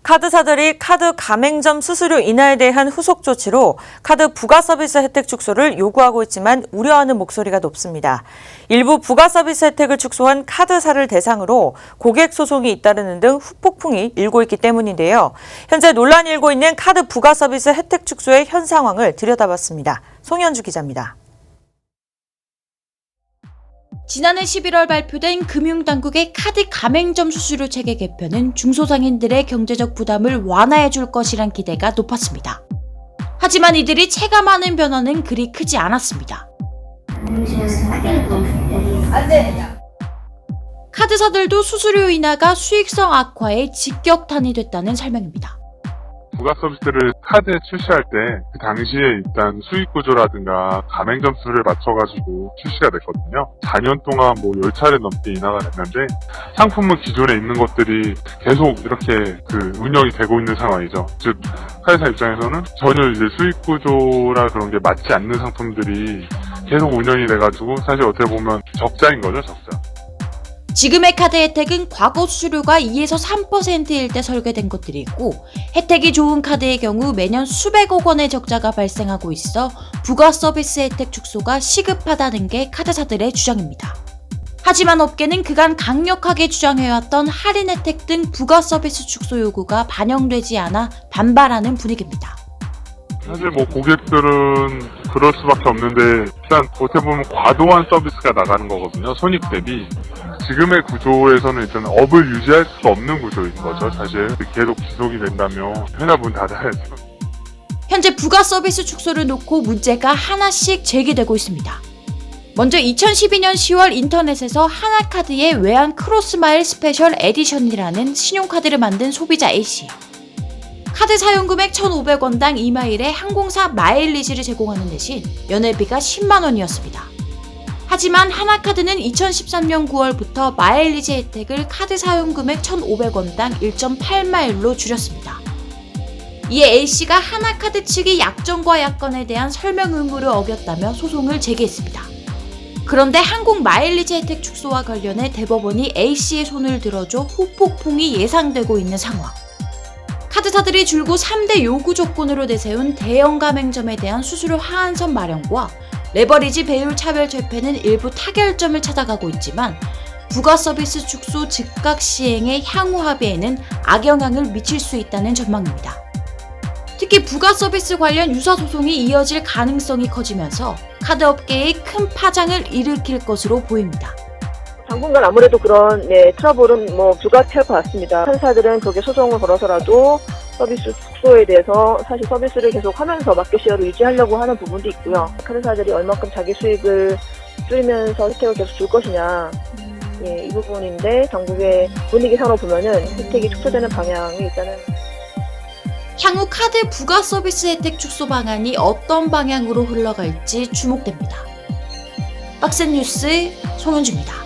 카드사들이 카드 가맹점 수수료 인하에 대한 후속 조치로 카드 부가 서비스 혜택 축소를 요구하고 있지만 우려하는 목소리가 높습니다. 일부 부가 서비스 혜택을 축소한 카드사를 대상으로 고객 소송이 잇따르는 등 후폭풍이 일고 있기 때문인데요. 현재 논란이 일고 있는 카드 부가 서비스 혜택 축소의 현 상황을 들여다봤습니다. 송현주 기자입니다. 지난해 11월 발표된 금융당국의 카드 가맹점 수수료 체계 개편은 중소상인들의 경제적 부담을 완화해 줄 것이란 기대가 높았습니다. 하지만 이들이 체감하는 변화는 그리 크지 않았습니다. 카드사들도 수수료 인하가 수익성 악화에 직격탄이 됐다는 설명입니다. 부가 서비스를 카드에 출시할 때 그 당시에 일단 수익 구조라든가 가맹점 수를 맞춰가지고 출시가 됐거든요. 4년 동안 10차례 넘게 인하가 됐는데 상품은 기존에 있는 것들이 계속 이렇게 운영이 되고 있는 상황이죠. 즉 카드사 입장에서는 전혀 이제 수익 구조라 그런 게 맞지 않는 상품들이 계속 운영이 돼가지고 사실 어떻게 보면 적자인 거죠, 적자. 지금의 카드 혜택은 과거 수수료가 2에서 3%일 때 설계된 것들이 있고 혜택이 좋은 카드의 경우 매년 수백억 원의 적자가 발생하고 있어 부가 서비스 혜택 축소가 시급하다는 게 카드사들의 주장입니다. 하지만 업계는 그간 강력하게 주장해왔던 할인 혜택 등 부가 서비스 축소 요구가 반영되지 않아 반발하는 분위기입니다. 사실 고객들은 그럴 수밖에 없는데 일단 어떻게 보면 과도한 서비스가 나가는 거거든요. 손익 대비. 지금의 구조에서는 일단 업을 유지할 수가 없는 구조인 거죠. 사실 계속 지속이 된다면 회사 문 닫아야죠. 현재 부가 서비스 축소를 놓고 문제가 하나씩 제기되고 있습니다. 먼저 2012년 10월 인터넷에서 하나카드의 외환 크로스마일 스페셜 에디션이라는 신용카드를 만든 소비자 A씨. 카드 사용금액 1,500원당 2마일에 항공사 마일리지를 제공하는 대신 연회비가 10만 원이었습니다. 하지만 하나카드는 2013년 9월부터 마일리지 혜택을 카드 사용금액 1,500원당 1.8마일로 줄였습니다. 이에 A씨가 하나카드 측이 약정과 약관에 대한 설명 의무를 어겼다며 소송을 제기했습니다. 그런데 항공 마일리지 혜택 축소와 관련해 대법원이 A씨의 손을 들어줘 후폭풍이 예상되고 있는 상황. 카드사들이 줄곧 3대 요구 조건으로 내세운 대형 가맹점에 대한 수수료 하한선 마련과 레버리지 배율 차별 재패는 일부 타결점을 찾아가고 있지만 부가 서비스 축소 즉각 시행의 향후 합의에는 악영향을 미칠 수 있다는 전망입니다. 특히 부가 서비스 관련 유사 소송이 이어질 가능성이 커지면서 카드 업계에 큰 파장을 일으킬 것으로 보입니다. 당분간 아무래도 그런 트러블은 불가피할 것 같습니다. 카드사들은 그렇게 소송을 걸어서라도 서비스 축소에 대해서 사실 서비스를 계속 하면서 마켓 쉐어를 유지하려고 하는 부분도 있고요. 카드사들이 얼마큼 자기 수익을 줄이면서 혜택을 계속 줄 것이냐 이 부분인데 당국의 분위기상으로 보면은 혜택이 축소되는 방향이 일단은 향후 카드 부가 서비스 혜택 축소 방안이 어떤 방향으로 흘러갈지 주목됩니다. 박스뉴스 송현주입니다.